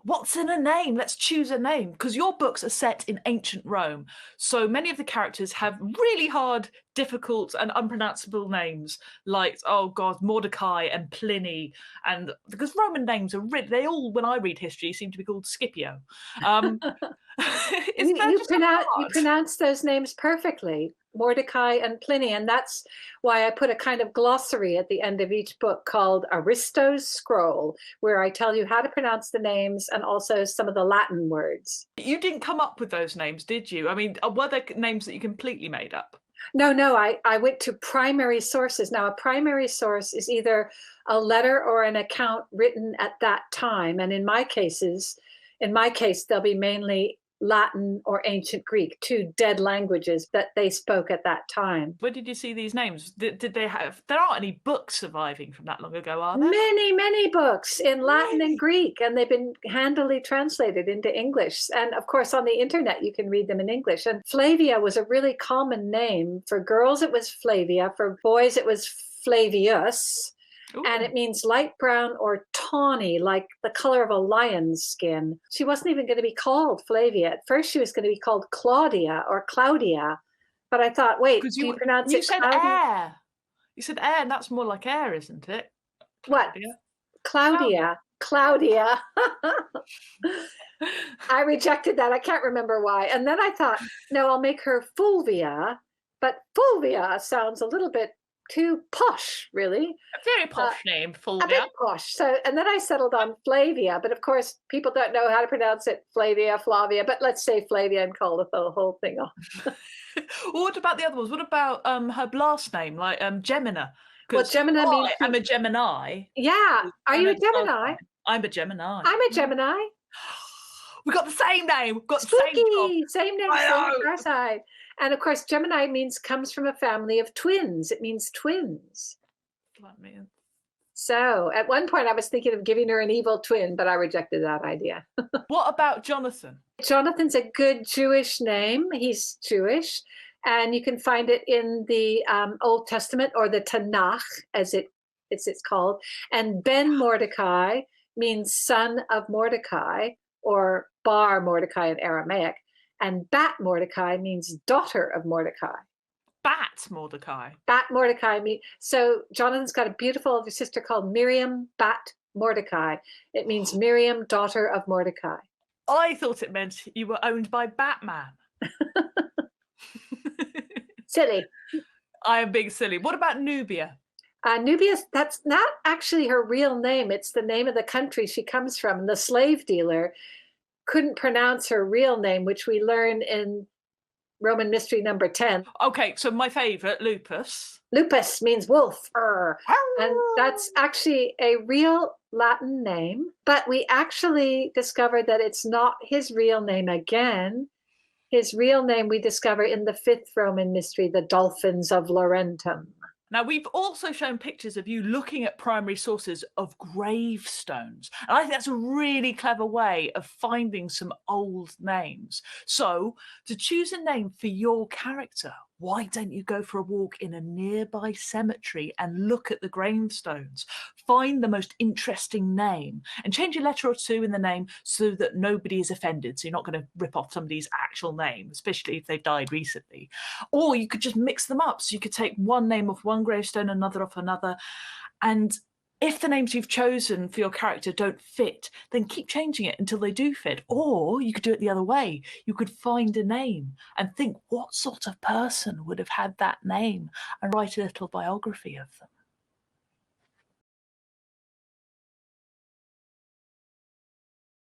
What's in a name? Let's choose a name. Because your books are set in ancient Rome. So many of the characters have really hard, difficult, and unpronounceable names, like, oh God, Mordecai and Pliny. And because Roman names are really, they all, when I read history, seem to be called Scipio. Um, is You, that you just pronounce you hard? pronounce those names perfectly, Mordecai and Pliny, and that's why I put a kind of glossary at the end of each book called Aristo's Scroll, where I tell you how to pronounce the names and also some of the Latin words. You didn't come up with those names, did you? I mean, were there names that you completely made up? No, I went to primary sources. Now, a primary source is either a letter or an account written at that time, and in my case, they'll be mainly Latin or ancient Greek, two dead languages that they spoke at that time. Where did you see these names? Did they have? There aren't any books surviving from that long ago, are there? Many books in Latin and Really? Greek, and they've been handily translated into English. And of course, on the internet, you can read them in English. And Flavia was a really common name. For girls, it was Flavia. For boys, it was Flavius. And Ooh. it means light brown or tawny, like the color of a lion's skin. She wasn't even going to be called Flavia. At first, she was going to be called Claudia or Claudia. But I thought, wait, Because do you pronounce you it said Claudia? air. You said air, and that's more like air, isn't it? What? Claudia. Claudia. Claudia. Claudia. I rejected that. I can't remember why. And then I thought, no, I'll make her Fulvia. But Fulvia sounds a little bit too posh, really. A very Uh, posh name, a bit Fulvia. posh. So, and then I settled on Flavia. But of course, people don't know how to pronounce it, Flavia, Flavia. But let's say Flavia and call the whole thing off. What about the other ones? What about her last name, like Gemina? Well, Because Gemini means, I am a Gemini. yeah. Are I you know a the star Gemini? sign. I'm a Gemini. I'm a Gemini. We got the same name. We've got the same job. Spooky. Same name, I same know. star sign. And of course, Gemini comes from a family of twins. It means twins. Let me- So at one point, I was thinking of giving her an evil twin, but I rejected that idea. What about Jonathan? Jonathan's a good Jewish name. He's Jewish. And you can find it in the Old Testament or the Tanakh, as it's called. And Ben Mordecai means son of Mordecai or Bar Mordecai in Aramaic. And Bat Mordecai means daughter of Mordecai. Bat Mordecai. Bat Mordecai. So Jonathan's got a beautiful older sister called Miriam Bat Mordecai. It means Miriam, daughter of Mordecai. I thought it meant you were owned by Batman. Silly. I am being silly. What about Nubia? Nubia, that's not actually her real name. It's the name of the country she comes from. And the slave dealer couldn't pronounce her real name, which we learn in Roman Mystery number 10. Okay, so my favourite, Lupus. Lupus means wolf. And that's actually a real Latin name, but we actually discovered that it's not his real name again. His real name we discover in the fifth Roman mystery, the Dolphins of Laurentum. Now, we've also shown pictures of you looking at primary sources of gravestones. And I think that's a really clever way of finding some old names. So, to choose a name for your character, why don't you go for a walk in a nearby cemetery and look at the gravestones? Find the most interesting name and change a letter or two in the name so that nobody is offended. So, you're not going to rip off somebody's actual name, especially if they've died recently. Or you could just mix them up. So, you could take one name off one gravestone, another off another. And if the names you've chosen for your character don't fit, then keep changing it until they do fit. Or you could do it the other way. You could find a name and think, what sort of person would have had that name, and write a little biography of them.